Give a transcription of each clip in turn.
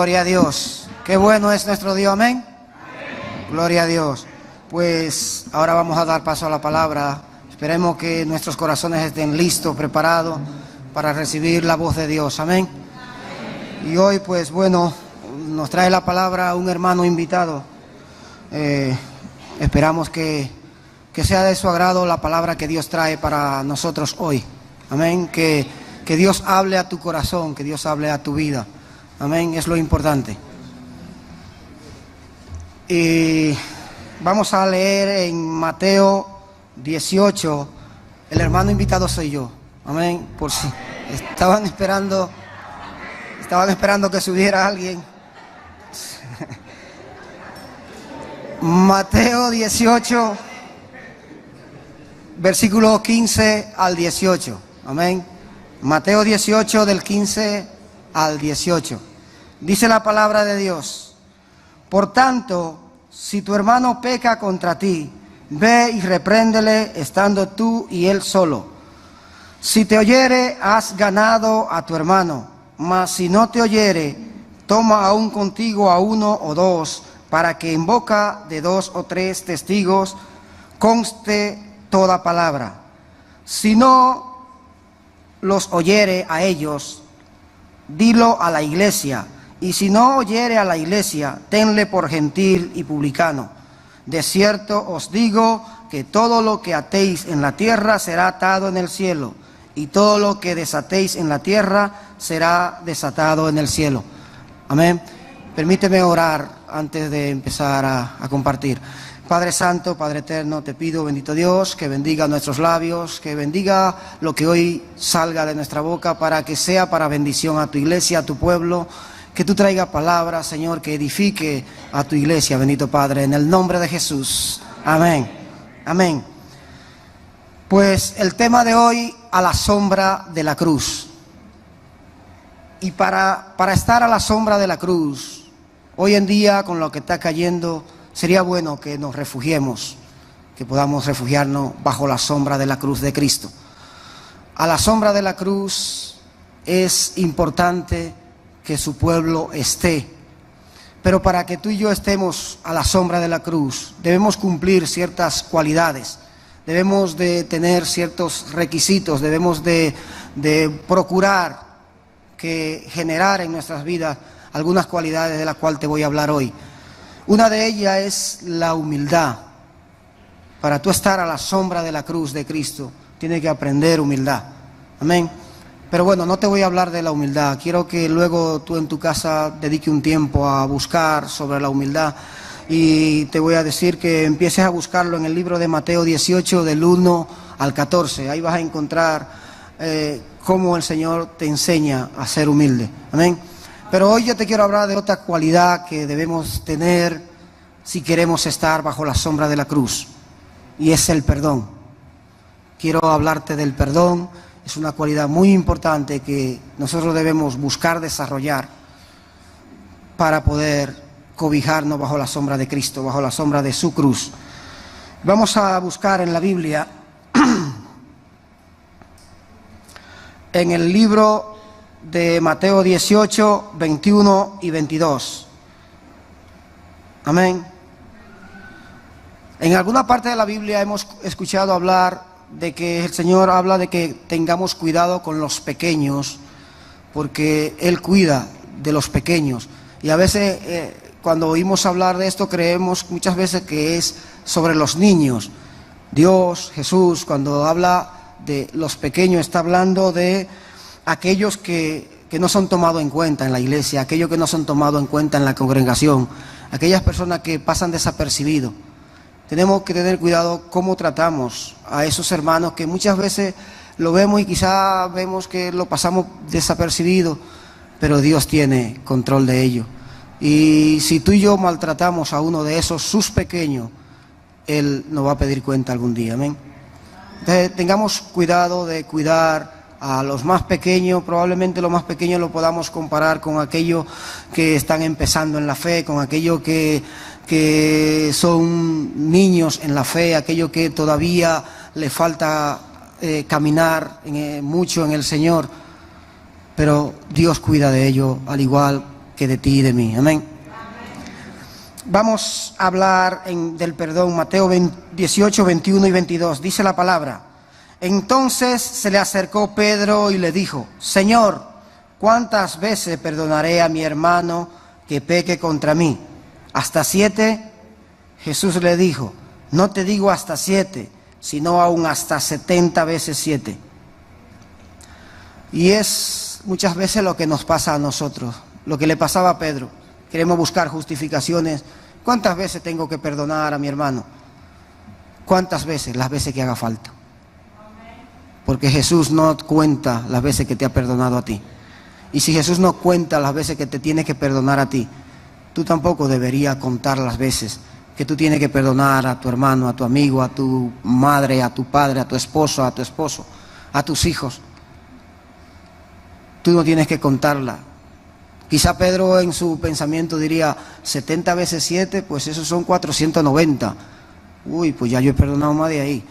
Gloria a Dios. Qué bueno es nuestro Dios, amén. Gloria a Dios. Pues ahora vamos a dar paso a la palabra. Esperemos que nuestros corazones estén listos, preparados para recibir la voz de Dios, amén. Y hoy, pues bueno, nos trae la palabra un hermano invitado. Esperamos que sea de su agrado la palabra que Dios trae para nosotros hoy, amén. Que Dios hable a tu corazón, que Dios hable a tu vida, amén, es lo importante. Y vamos a leer en Mateo 18, el hermano invitado soy yo, amén, por si estaban esperando que subiera alguien. Mateo 18, versículo 15 al 18, amén. Mateo 18 del 15 al 18. Dice la palabra de Dios: por tanto, si tu hermano peca contra ti, ve y repréndele estando tú y él solo. Si te oyere, has ganado a tu hermano, mas si no te oyere, toma aún contigo a uno o dos, para que en boca de dos o tres testigos conste toda palabra. Si no los oyere a ellos, dilo a la iglesia. Y si no oyere a la iglesia, tenle por gentil y publicano. De cierto os digo que todo lo que atéis en la tierra será atado en el cielo, y todo lo que desatéis en la tierra será desatado en el cielo. Amén. Permíteme orar antes de empezar a compartir. Padre Santo, Padre Eterno, te pido, bendito Dios, que bendiga nuestros labios, que bendiga lo que hoy salga de nuestra boca, para que sea para bendición a tu iglesia, a tu pueblo. Que tú traigas palabra, Señor, que edifique a tu iglesia, bendito Padre, en el nombre de Jesús. Amén. Amén. Pues el tema de hoy, a la sombra de la cruz. Y para estar a la sombra de la cruz, hoy en día, con lo que está cayendo, sería bueno que nos refugiemos, que podamos refugiarnos bajo la sombra de la cruz de Cristo. A la sombra de la cruz es importante que su pueblo esté, pero para que tú y yo estemos a la sombra de la cruz, debemos cumplir ciertas cualidades, debemos de tener ciertos requisitos, debemos de procurar que generar en nuestras vidas algunas cualidades de las cuales te voy a hablar hoy. Una de ellas es la humildad. Para tú estar a la sombra de la cruz de Cristo, tienes que aprender humildad. Amén. Pero bueno, no te voy a hablar de la humildad. Quiero que luego tú en tu casa dedique un tiempo a buscar sobre la humildad. Y te voy a decir que empieces a buscarlo en el libro de Mateo 18, del 1 al 14. Ahí vas a encontrar cómo el Señor te enseña a ser humilde. Amén. Pero hoy yo te quiero hablar de otra cualidad que debemos tener si queremos estar bajo la sombra de la cruz, y es el perdón. Quiero hablarte del perdón. Es una cualidad muy importante que nosotros debemos buscar desarrollar para poder cobijarnos bajo la sombra de Cristo, bajo la sombra de su cruz. Vamos a buscar en la Biblia, en el libro de Mateo 18, 21 y 22. Amén. En alguna parte de la Biblia hemos escuchado hablar de que el Señor habla de que tengamos cuidado con los pequeños, porque Él cuida de los pequeños. Y a veces cuando oímos hablar de esto, creemos muchas veces que es sobre los niños. Dios, Jesús, cuando habla de los pequeños, está hablando de aquellos que no son tomados en cuenta en la iglesia, aquellos que no son tomados en cuenta en la congregación, aquellas personas que pasan desapercibidos. Tenemos que tener cuidado cómo tratamos a esos hermanos que muchas veces lo vemos y quizá vemos que lo pasamos desapercibido, pero Dios tiene control de ello. Y si tú y yo maltratamos a uno de esos, sus pequeños, Él nos va a pedir cuenta algún día, amén. Entonces tengamos cuidado de cuidar a los más pequeños. Probablemente los más pequeños lo podamos comparar con aquellos que están empezando en la fe, con aquellos que son niños en la fe, aquellos que todavía le falta caminar mucho en el Señor, pero Dios cuida de ellos al igual que de ti y de mí. Amén. Vamos a hablar del perdón. Mateo 18, 21 y 22. Dice la palabra: entonces se le acercó Pedro y le dijo: Señor, ¿cuántas veces perdonaré a mi hermano que peque contra mí? ¿Hasta 7? Jesús le dijo: no te digo hasta 7, sino aún hasta 70 veces 7. Y es muchas veces lo que nos pasa a nosotros, lo que le pasaba a Pedro. Queremos buscar justificaciones. ¿Cuántas veces tengo que perdonar a mi hermano? ¿Cuántas veces? Las veces que haga falta. Porque Jesús no cuenta las veces que te ha perdonado a ti. Y si Jesús no cuenta las veces que te tiene que perdonar a ti, tú tampoco deberías contar las veces que tú tienes que perdonar a tu hermano, a tu amigo, a tu madre, a tu padre, a tu esposo, a tus hijos. Tú no tienes que contarla. Quizá Pedro en su pensamiento diría: 70 veces 7, pues esos son 490. Uy, pues ya yo he perdonado más de ahí.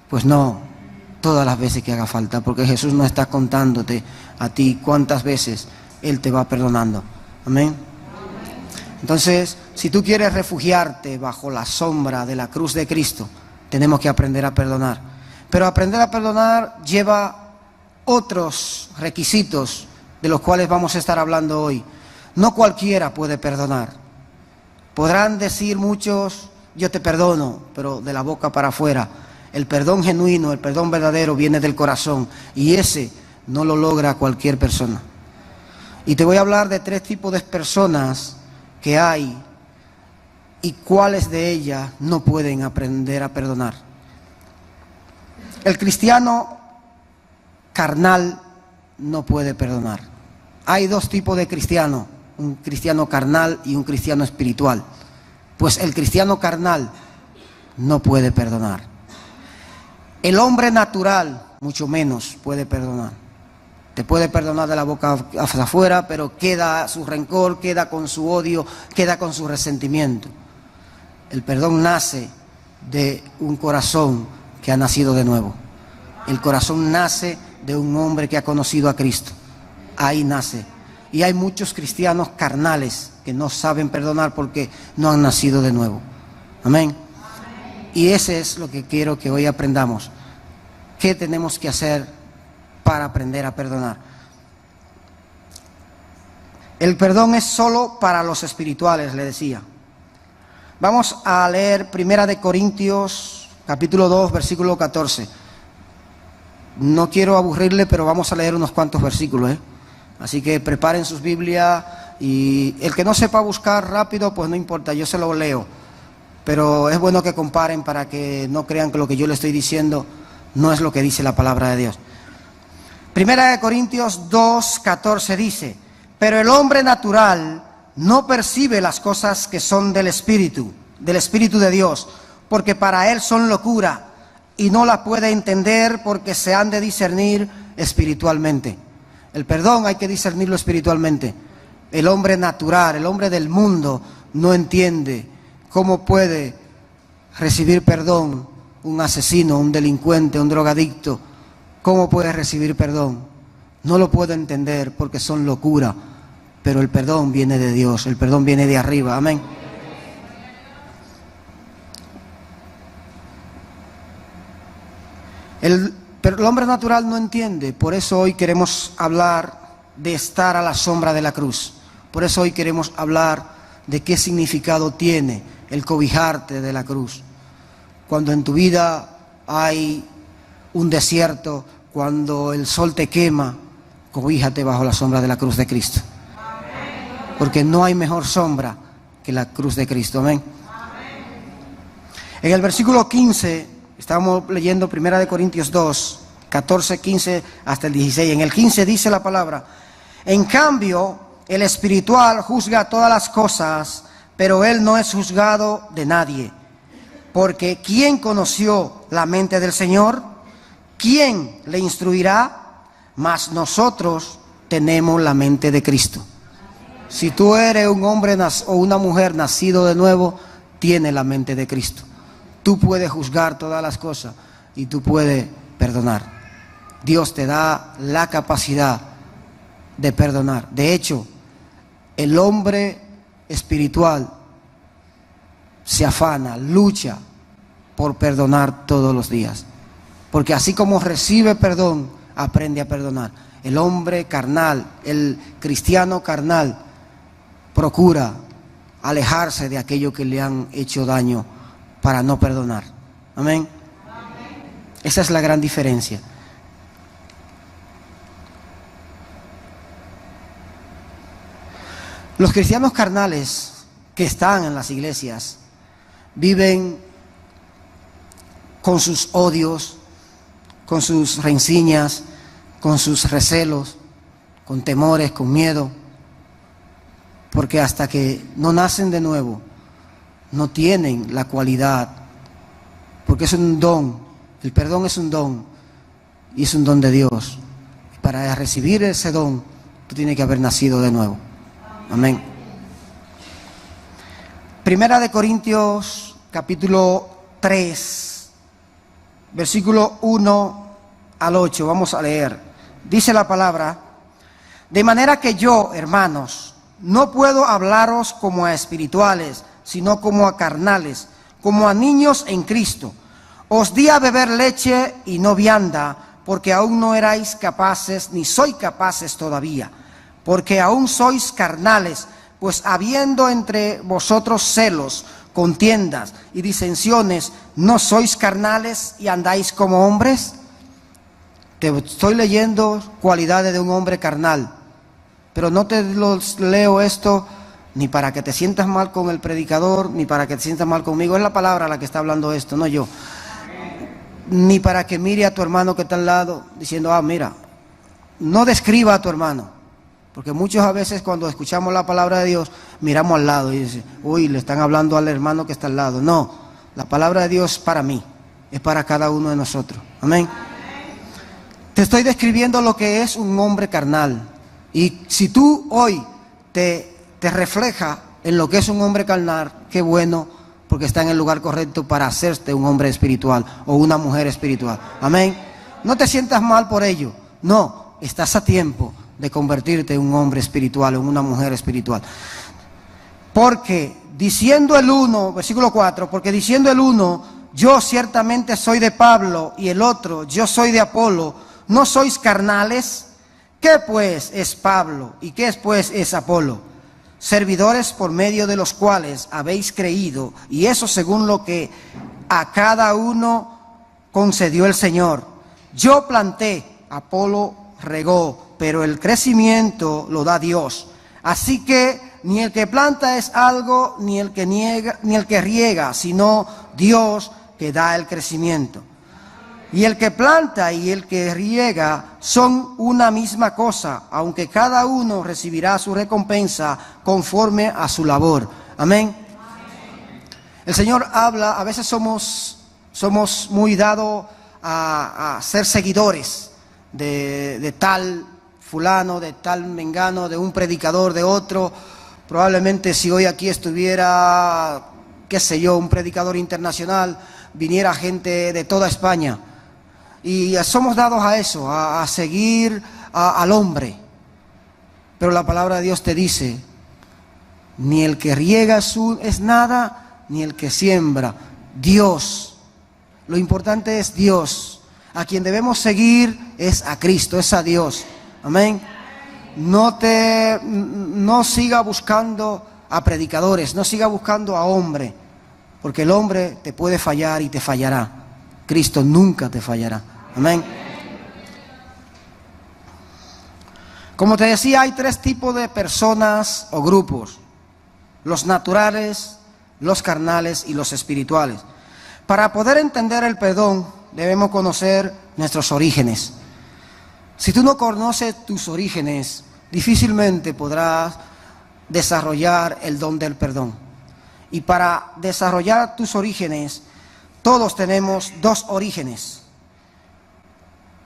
Pues no, todas las veces que haga falta, porque Jesús no está contándote a ti cuántas veces Él te va perdonando. Amén. Entonces, si tú quieres refugiarte bajo la sombra de la cruz de Cristo, tenemos que aprender a perdonar. Pero aprender a perdonar lleva otros requisitos de los cuales vamos a estar hablando hoy. No cualquiera puede perdonar. Podrán decir muchos: yo te perdono, pero de la boca para afuera. El perdón genuino, el perdón verdadero viene del corazón, y ese no lo logra cualquier persona. Y te voy a hablar de 3 tipos de personas que hay y cuáles de ellas no pueden aprender a perdonar. El cristiano carnal no puede perdonar. Hay 2 tipos de cristiano: un cristiano carnal y un cristiano espiritual. Pues el cristiano carnal no puede perdonar. El hombre natural mucho menos puede perdonar. Te puede perdonar de la boca hacia afuera, pero queda su rencor, queda con su odio, queda con su resentimiento. El perdón nace de un corazón que ha nacido de nuevo. El corazón nace de un hombre que ha conocido a Cristo. Ahí nace. Y hay muchos cristianos carnales que no saben perdonar porque no han nacido de nuevo. Amén. Y ese es lo que quiero que hoy aprendamos. ¿Qué tenemos que hacer para aprender a perdonar? El perdón es solo para los espirituales, le decía. Vamos a leer 1 Corintios, capítulo 2, versículo 14. No quiero aburrirle, pero vamos a leer unos cuantos versículos, Así que preparen sus Biblias, y el que no sepa buscar rápido, pues no importa, yo se lo leo. Pero es bueno que comparen para que no crean que lo que yo le estoy diciendo no es lo que dice la palabra de Dios. 1 Corintios 2, 14 dice: pero el hombre natural no percibe las cosas que son del Espíritu de Dios, porque para él son locura, y no las puede entender porque se han de discernir espiritualmente. El perdón hay que discernirlo espiritualmente. El hombre natural, el hombre del mundo, no entiende cómo puede recibir perdón un asesino, un delincuente, un drogadicto. ¿Cómo puede recibir perdón? No lo puede entender porque son locura. Pero el perdón viene de Dios, el perdón viene de arriba. Amén. Pero el hombre natural no entiende. Por eso hoy queremos hablar de estar a la sombra de la cruz. Por eso hoy queremos hablar de qué significado tiene el cobijarte de la cruz. Cuando en tu vida hay un desierto, cuando el sol te quema, cobíjate bajo la sombra de la cruz de Cristo. Porque no hay mejor sombra que la cruz de Cristo. Amén. En el versículo 15... Estamos leyendo 1 Corintios 2, 14, 15 hasta el 16. En el 15 dice la palabra: en cambio, el espiritual juzga todas las cosas, pero él no es juzgado de nadie. Porque ¿quién conoció la mente del Señor? ¿Quién le instruirá? Mas nosotros tenemos la mente de Cristo. Si tú eres un hombre o una mujer nacido de nuevo, tienes la mente de Cristo. Tú puedes juzgar todas las cosas y tú puedes perdonar. Dios te da la capacidad de perdonar. De hecho, el hombre espiritual se afana, lucha por perdonar todos los días. Porque así como recibe perdón, aprende a perdonar. El hombre carnal, el cristiano carnal, procura alejarse de aquello que le han hecho daño para no perdonar. Amén. Esa es la gran diferencia. Los cristianos carnales que están en las iglesias viven con sus odios, con sus rencillas, con sus recelos, con temores, con miedo, porque hasta que no nacen de nuevo, no tienen la cualidad, porque es un don, el perdón es un don, y es un don de Dios. Para recibir ese don, tú tienes que haber nacido de nuevo. Amén. Primera de Corintios, capítulo 3, versículo 1 al 8, vamos a leer. Dice la palabra: de manera que yo, hermanos, no puedo hablaros como a espirituales, sino como a carnales, como a niños en Cristo. Os di a beber leche y no vianda, porque aún no erais capaces, ni sois capaces todavía, porque aún sois carnales, pues habiendo entre vosotros celos, contiendas y disensiones, ¿no sois carnales y andáis como hombres? Te estoy leyendo cualidades de un hombre carnal, pero no te los leo esto ni para que te sientas mal con el predicador, ni para que te sientas mal conmigo. Es la palabra la que está hablando esto, no yo. Ni para que mire a tu hermano que está al lado diciendo, mira, no describa a tu hermano. Porque muchas a veces cuando escuchamos la palabra de Dios, miramos al lado y dicen, uy, le están hablando al hermano que está al lado. No, la palabra de Dios es para mí, es para cada uno de nosotros. Amén. Te estoy describiendo lo que es un hombre carnal. Y si tú hoy te refleja en lo que es un hombre carnal, qué bueno, porque está en el lugar correcto para hacerte un hombre espiritual o una mujer espiritual. Amén. No te sientas mal por ello. No, estás a tiempo de convertirte en un hombre espiritual, en una mujer espiritual. Porque diciendo el uno, versículo 4, porque diciendo el uno, yo ciertamente soy de Pablo, y el otro, yo soy de Apolo, ¿no sois carnales? ¿Qué pues es Pablo y qué pues es Apolo? Servidores por medio de los cuales habéis creído, y eso según lo que a cada uno concedió el Señor. Yo planté, Apolo regó, pero el crecimiento lo da Dios. Así que ni el que planta es algo, ni el que riega, sino Dios que da el crecimiento. Y el que planta y el que riega son una misma cosa, aunque cada uno recibirá su recompensa conforme a su labor. Amén. El Señor habla, a veces somos muy dados a ser seguidores de tal fulano, de tal mengano, de un predicador, de otro. Probablemente si hoy aquí estuviera, qué sé yo, un predicador internacional, viniera gente de toda España. Y somos dados a eso, a seguir al hombre. Pero la palabra de Dios te dice, ni el que riega es nada, ni el que siembra. Dios. Lo importante es Dios. A quien debemos seguir es a Cristo, es a Dios. Amén. No siga buscando a predicadores, no siga buscando a hombre, porque el hombre te puede fallar y te fallará. Cristo nunca te fallará. Amén. Como te decía, hay tres tipos de personas o grupos: los naturales, los carnales y los espirituales. Para poder entender el perdón, debemos conocer nuestros orígenes. Si tú no conoces tus orígenes, difícilmente podrás desarrollar el don del perdón. Y para desarrollar tus orígenes, todos tenemos dos orígenes.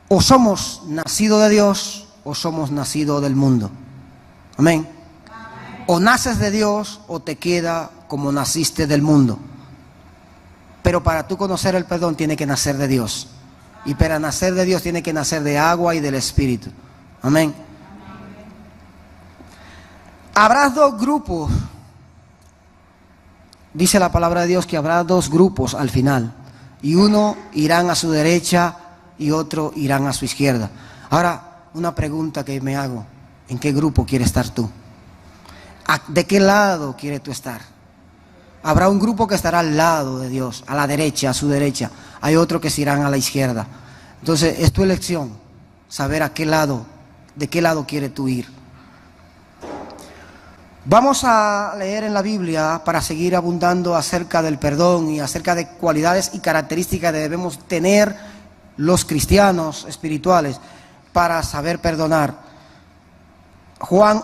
O somos nacidos de Dios o somos nacidos del mundo. Amén. O naces de Dios o te queda como naciste del mundo. Pero para tú conocer el perdón tiene que nacer de Dios. Y para nacer de Dios tiene que nacer de agua y del Espíritu. Amén. Habrá dos grupos. Dice la palabra de Dios que habrá dos grupos al final. Y uno irán a su derecha y otro irán a su izquierda. Ahora, una pregunta que me hago. ¿En qué grupo quieres estar tú? ¿De qué lado quieres tú estar? Habrá un grupo que estará al lado de Dios, a la derecha, a su derecha. Hay otro que se irán a la izquierda. Entonces, es tu elección saber a qué lado, de qué lado quieres tú ir. Vamos a leer en la Biblia para seguir abundando acerca del perdón y acerca de cualidades y características que debemos tener los cristianos espirituales para saber perdonar. Juan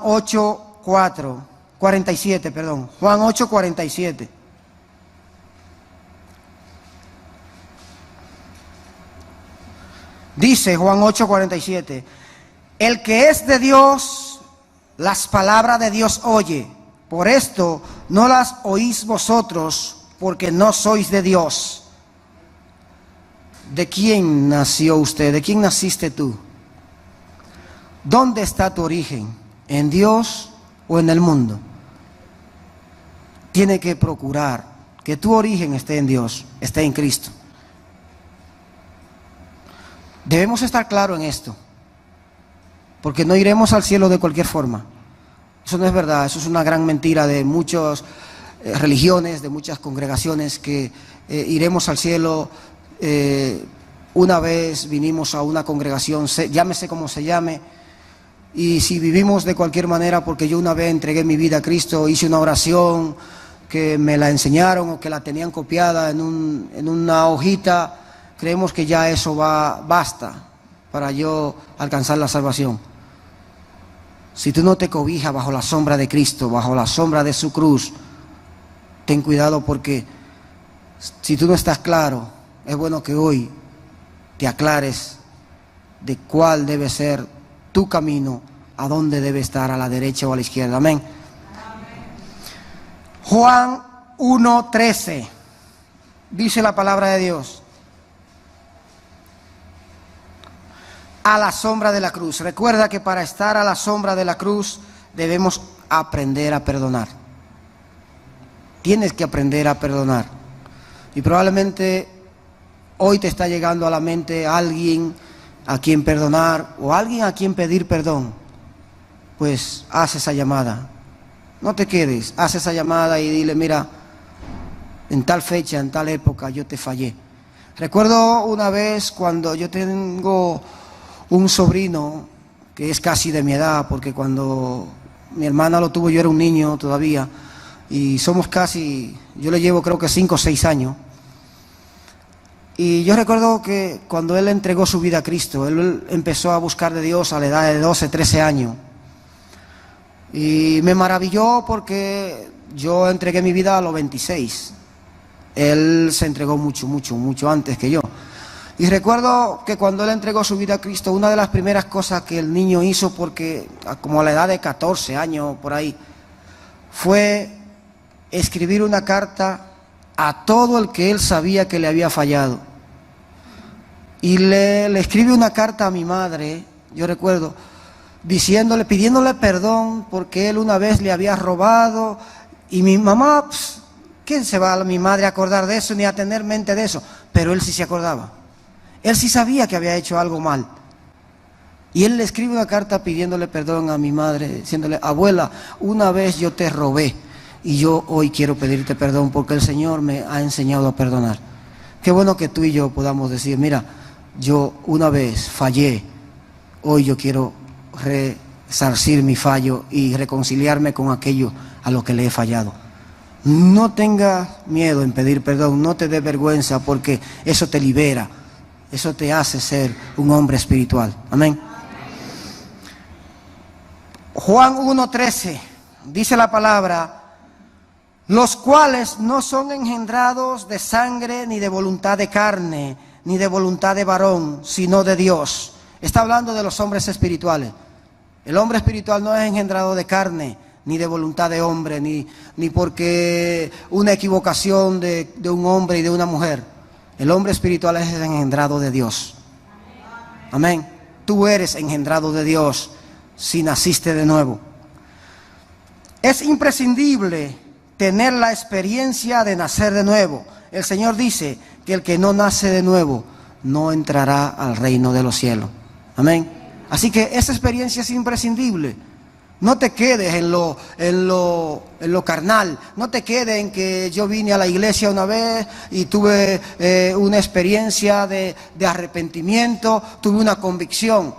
47, Juan 8:47. Dice Juan 8:47, el que es de Dios, las palabras de Dios oye. Por esto no las oís vosotros, porque no sois de Dios. ¿De quién nació usted? ¿De quién naciste tú? ¿Dónde está tu origen? ¿En Dios o en el mundo? Tiene que procurar que tu origen esté en Dios, esté en Cristo. Debemos estar claros en esto, porque no iremos al cielo de cualquier forma. Eso no es verdad, eso es una gran mentira de muchas religiones, de muchas congregaciones, que iremos al cielo. Una vez vinimos a una congregación, llámese como se llame, y si vivimos de cualquier manera, porque yo una vez entregué mi vida a Cristo, hice una oración que me la enseñaron o que la tenían copiada en una hojita, creemos que ya eso basta para yo alcanzar la salvación. Si tú no te cobijas bajo la sombra de Cristo, bajo la sombra de su cruz, ten cuidado, porque si tú no estás claro, es bueno que hoy te aclares de cuál debe ser tu camino, a dónde debe estar, a la derecha o a la izquierda. Amén. Juan 1:13 dice la palabra de Dios: a la sombra de la cruz. Recuerda que para estar a la sombra de la cruz debemos aprender a perdonar. Tienes que aprender a perdonar. Y probablemente hoy te está llegando a la mente alguien a quien perdonar o alguien a quien pedir perdón. Pues haz esa llamada. No te quedes, haz esa llamada y dile: mira, en tal fecha, en tal época yo te fallé. Recuerdo una vez cuando yo tengo un sobrino que es casi de mi edad, porque cuando mi hermana lo tuvo yo era un niño todavía, y somos casi, yo le llevo creo que 5 o 6 años. Y yo recuerdo que cuando él entregó su vida a Cristo, él empezó a buscar de Dios a la edad de 12, 13 años. Y me maravilló porque yo entregué mi vida a los 26. Él se entregó mucho antes que yo. Y recuerdo que cuando él entregó su vida a Cristo, una de las primeras cosas que el niño hizo, porque como a la edad de 14 años por ahí, fue escribir una carta a todo el que él sabía que le había fallado. Y le escribe una carta a mi madre, yo recuerdo, diciéndole, pidiéndole perdón porque él una vez le había robado. Y mi mamá, ¿quién se va a mi madre a acordar de eso ni a tener mente de eso? Pero él sí se acordaba. Él sí sabía que había hecho algo mal. Y él le escribe una carta pidiéndole perdón a mi madre, diciéndole: abuela, una vez yo te robé y yo hoy quiero pedirte perdón porque el Señor me ha enseñado a perdonar. Qué bueno que tú y yo podamos decir: mira, yo una vez fallé, hoy yo quiero resarcir mi fallo y reconciliarme con aquello a lo que le he fallado. No tengas miedo en pedir perdón, no te dé vergüenza, porque eso te libera, eso te hace ser un hombre espiritual. Amén. Juan 1:13 dice la palabra: los cuales no son engendrados de sangre, ni de voluntad de carne, ni de voluntad de varón, sino de Dios. Está hablando de los hombres espirituales. El hombre espiritual no es engendrado de carne, ni de voluntad de hombre, ni porque una equivocación de un hombre y de una mujer. El hombre espiritual es engendrado de Dios. Amén. Tú eres engendrado de Dios si naciste de nuevo. Es imprescindible tener la experiencia de nacer de nuevo. El Señor dice que el que no nace de nuevo no entrará al reino de los cielos. Amén. Así que esa experiencia es imprescindible. No te quedes en lo carnal. No te quedes en que yo vine a la iglesia una vez y tuve una experiencia de arrepentimiento, tuve una convicción.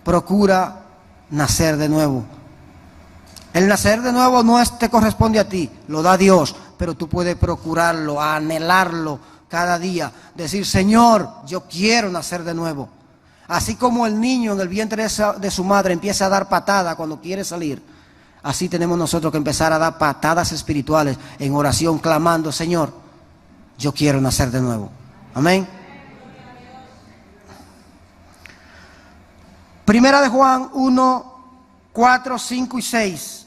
Procura nacer de nuevo. El nacer de nuevo no te corresponde a ti, lo da Dios, pero tú puedes procurarlo, anhelarlo cada día. Decir, Señor, yo quiero nacer de nuevo. Así como el niño en el vientre de su madre empieza a dar patadas cuando quiere salir, así tenemos nosotros que empezar a dar patadas espirituales en oración, clamando, Señor, yo quiero nacer de nuevo. Amén. Primera de Juan 1, 4, 5 y 6.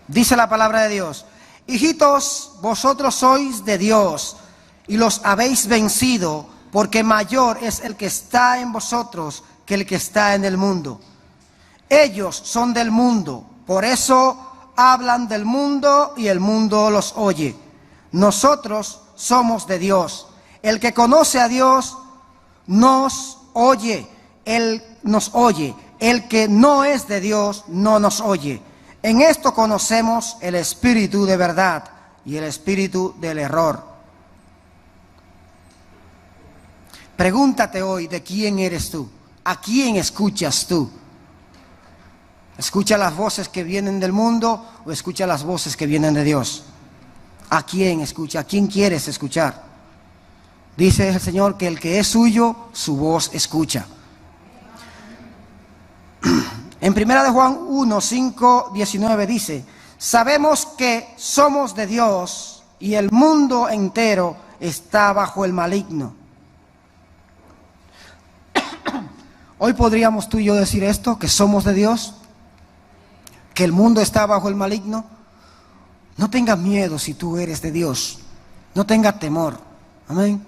Dice la palabra de Dios: hijitos, vosotros sois de Dios y los habéis vencido, porque mayor es el que está en vosotros que el que está en el mundo. Ellos son del mundo, por eso hablan del mundo y el mundo los oye. Nosotros somos de Dios. El que conoce a Dios nos oye. Él nos oye. El que no es de Dios no nos oye. En esto conocemos el espíritu de verdad y el espíritu del error. Pregúntate hoy, ¿de quién eres tú? ¿A quién escuchas tú? ¿Escucha las voces que vienen del mundo o escucha las voces que vienen de Dios? ¿A quién escucha? ¿A quién quieres escuchar? Dice el Señor que el que es suyo, su voz escucha. En primera de Juan 1, 5, 19 dice: sabemos que somos de Dios y el mundo entero está bajo el maligno. Hoy podríamos tú y yo decir esto, que somos de Dios, que el mundo está bajo el maligno. No tengas miedo si tú eres de Dios, no tengas temor. Amén.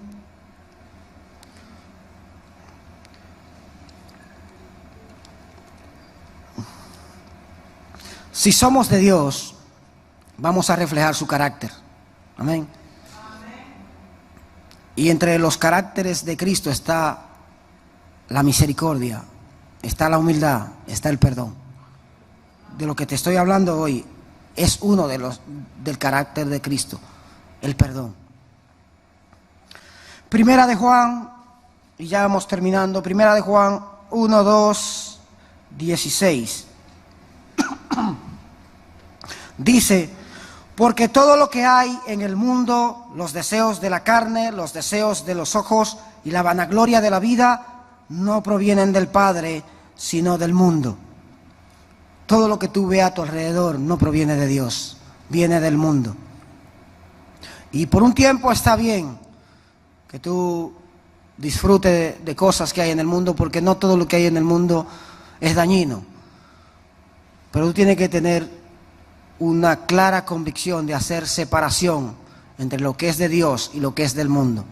Si somos de Dios, vamos a reflejar su carácter. Amén. Y entre los caracteres de Cristo está la misericordia, está la humildad, está el perdón. De lo que te estoy hablando hoy es uno de los del carácter de Cristo, el perdón. Primera de Juan, y ya vamos terminando, Primera de Juan 1, 2, 16. Dice: porque todo lo que hay en el mundo, los deseos de la carne, los deseos de los ojos y la vanagloria de la vida, no provienen del Padre, sino del mundo. Todo lo que tú ves a tu alrededor no proviene de Dios, viene del mundo. Y por un tiempo está bien que tú disfrutes de cosas que hay en el mundo, porque no todo lo que hay en el mundo es dañino. Pero tú tienes que tener una clara convicción de hacer separación entre lo que es de Dios y lo que es del mundo.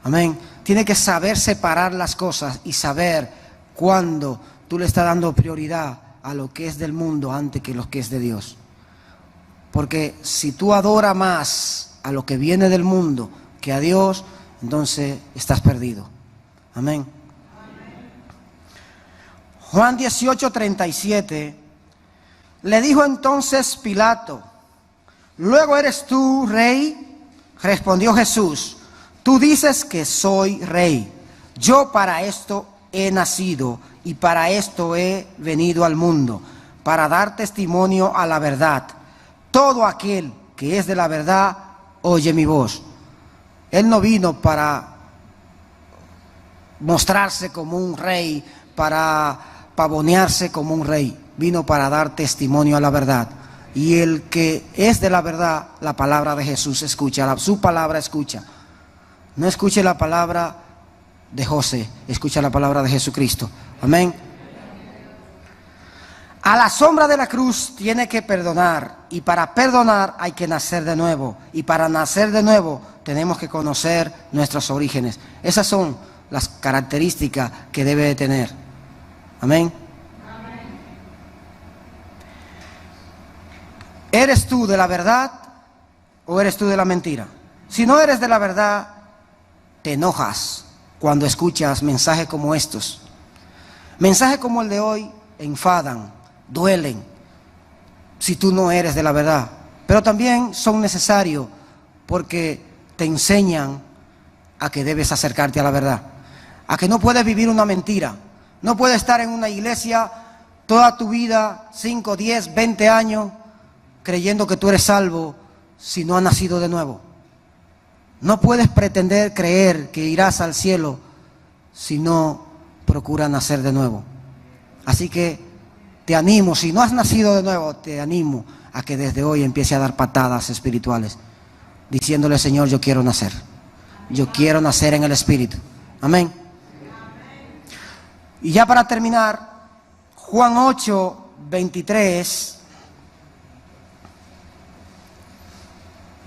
Amén. Tienes que saber separar las cosas y saber cuándo tú le estás dando prioridad a lo que es del mundo antes que lo que es de Dios. Porque si tú adoras más a lo que viene del mundo que a Dios, entonces estás perdido. Amén. Juan 18, 37. Le dijo entonces Pilato: ¿luego eres tú rey? Respondió Jesús: tú dices que soy rey. Yo para esto he nacido y para esto he venido al mundo, para dar testimonio a la verdad. Todo aquel que es de la verdad oye mi voz. Él no vino para mostrarse como un rey, para pavonearse como un rey. Vino para dar testimonio a la verdad. Y el que es de la verdad, la palabra de Jesús escucha, su palabra escucha. No escuche la palabra de José, escucha la palabra de Jesucristo. Amén. A la sombra de la cruz tiene que perdonar, y para perdonar hay que nacer de nuevo, y para nacer de nuevo tenemos que conocer nuestros orígenes. Esas son las características que debe de tener. Amén. ¿eres tú de la verdad o eres tú de la mentira? Si no eres de la verdad, te enojas cuando escuchas mensajes como estos. Mensajes como el de hoy enfadan, duelen, si tú no eres de la verdad. Pero también son necesarios porque te enseñan a que debes acercarte a la verdad, a que no puedes vivir una mentira. No puedes estar en una iglesia toda tu vida, 5, 10, 20 años, creyendo que tú eres salvo si no has nacido de nuevo. No puedes pretender creer que irás al cielo si no procuras nacer de nuevo. Así que te animo, si no has nacido de nuevo, te animo a que desde hoy empiece a dar patadas espirituales, diciéndole: Señor, yo quiero nacer. Yo quiero nacer en el Espíritu. Amén. Y ya para terminar, Juan 8, 23.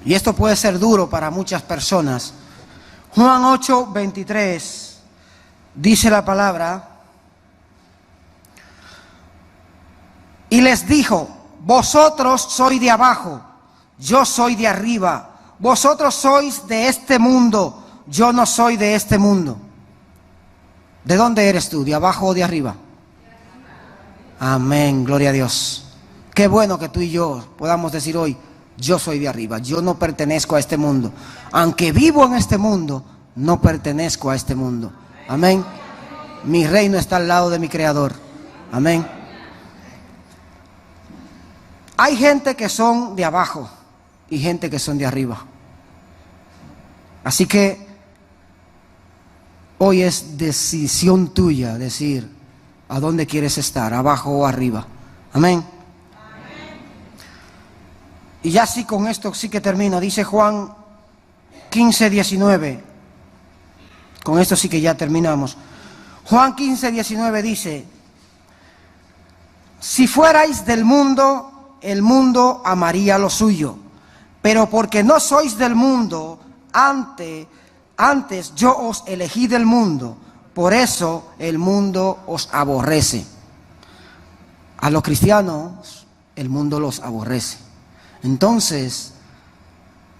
Y esto puede ser duro para muchas personas. Juan 8, 23, dice la palabra: y les dijo: vosotros sois de abajo, yo soy de arriba. Vosotros sois de este mundo, yo no soy de este mundo. ¿De dónde eres tú? ¿De abajo o de arriba? Amén, gloria a Dios. Qué bueno que tú y yo podamos decir hoy: yo soy de arriba, yo no pertenezco a este mundo. Aunque vivo en este mundo, no pertenezco a este mundo. Amén. Mi reino está al lado de mi Creador. Amén. Hay gente que son de abajo y gente que son de arriba. Así que hoy es decisión tuya decir a dónde quieres estar, abajo o arriba. Amén. Y ya sí, con esto sí que termino. Dice Juan 15, 19. Con esto sí que ya terminamos. Juan 15, 19 dice: si fuerais del mundo, el mundo amaría lo suyo. Pero porque no sois del mundo, antes yo os elegí del mundo. Por eso el mundo os aborrece. A los cristianos el mundo los aborrece. Entonces,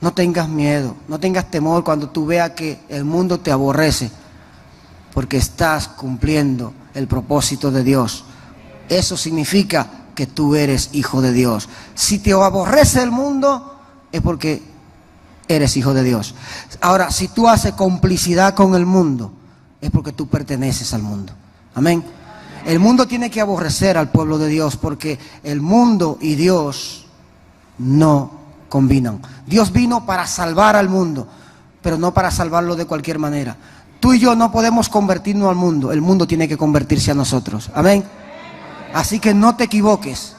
no tengas miedo, no tengas temor cuando tú veas que el mundo te aborrece, porque estás cumpliendo el propósito de Dios. Eso significa que tú eres hijo de Dios. Si te aborrece el mundo, es porque eres hijo de Dios. Ahora, si tú haces complicidad con el mundo, es porque tú perteneces al mundo. Amén. El mundo tiene que aborrecer al pueblo de Dios, porque el mundo y Dios no combinan. Dios vino para salvar al mundo, pero no para salvarlo de cualquier manera. Tú y yo no podemos convertirnos al mundo, el mundo tiene que convertirse a nosotros. Amén. Así que no te equivoques.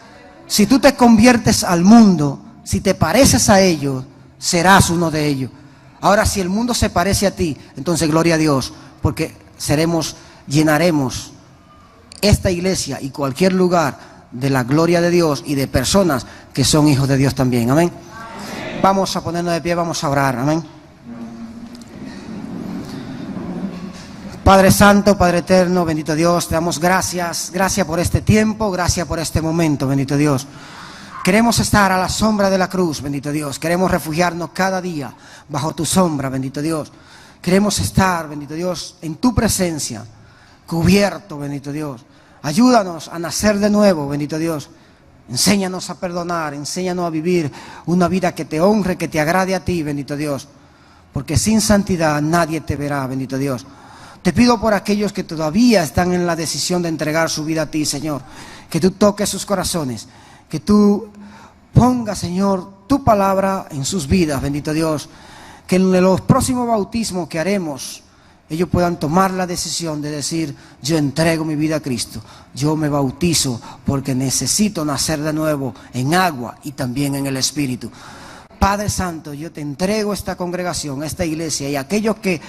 Si tú te conviertes al mundo, si te pareces a ellos, serás uno de ellos. Ahora, si el mundo se parece a ti, entonces gloria a Dios, porque llenaremos esta iglesia y cualquier lugar de la gloria de Dios y de personas que son hijos de Dios también. Amén. Amén. Vamos a ponernos de pie, vamos a orar. Amén. Padre Santo, Padre Eterno, bendito Dios, te damos gracias. Gracias por este tiempo, gracias por este momento, bendito Dios. Queremos estar a la sombra de la cruz, bendito Dios. Queremos refugiarnos cada día bajo tu sombra, bendito Dios. Queremos estar, bendito Dios, en tu presencia, cubierto, bendito Dios. Ayúdanos a nacer de nuevo, bendito Dios. Enséñanos a perdonar, enséñanos a vivir una vida que te honre, que te agrade a ti, bendito Dios. Porque sin santidad nadie te verá, bendito Dios. Te pido por aquellos que todavía están en la decisión de entregar su vida a ti, Señor. Que tú toques sus corazones, que tú pongas, Señor, tu palabra en sus vidas, bendito Dios. Que en los próximos bautismos que haremos, ellos puedan tomar la decisión de decir: yo entrego mi vida a Cristo, yo me bautizo porque necesito nacer de nuevo en agua y también en el Espíritu. Padre Santo, yo te entrego esta congregación, esta iglesia, y aquellos que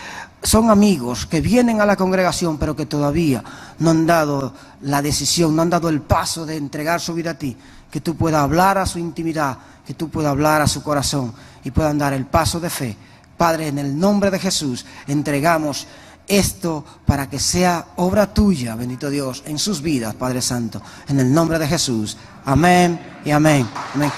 son amigos, que vienen a la congregación pero que todavía no han dado la decisión, no han dado el paso de entregar su vida a ti. Que tú puedas hablar a su intimidad, que tú puedas hablar a su corazón y puedan dar el paso de fe. Padre, en el nombre de Jesús, entregamos esto para que sea obra tuya, bendito Dios, en sus vidas, Padre Santo. En el nombre de Jesús. Amén y amén. Amén.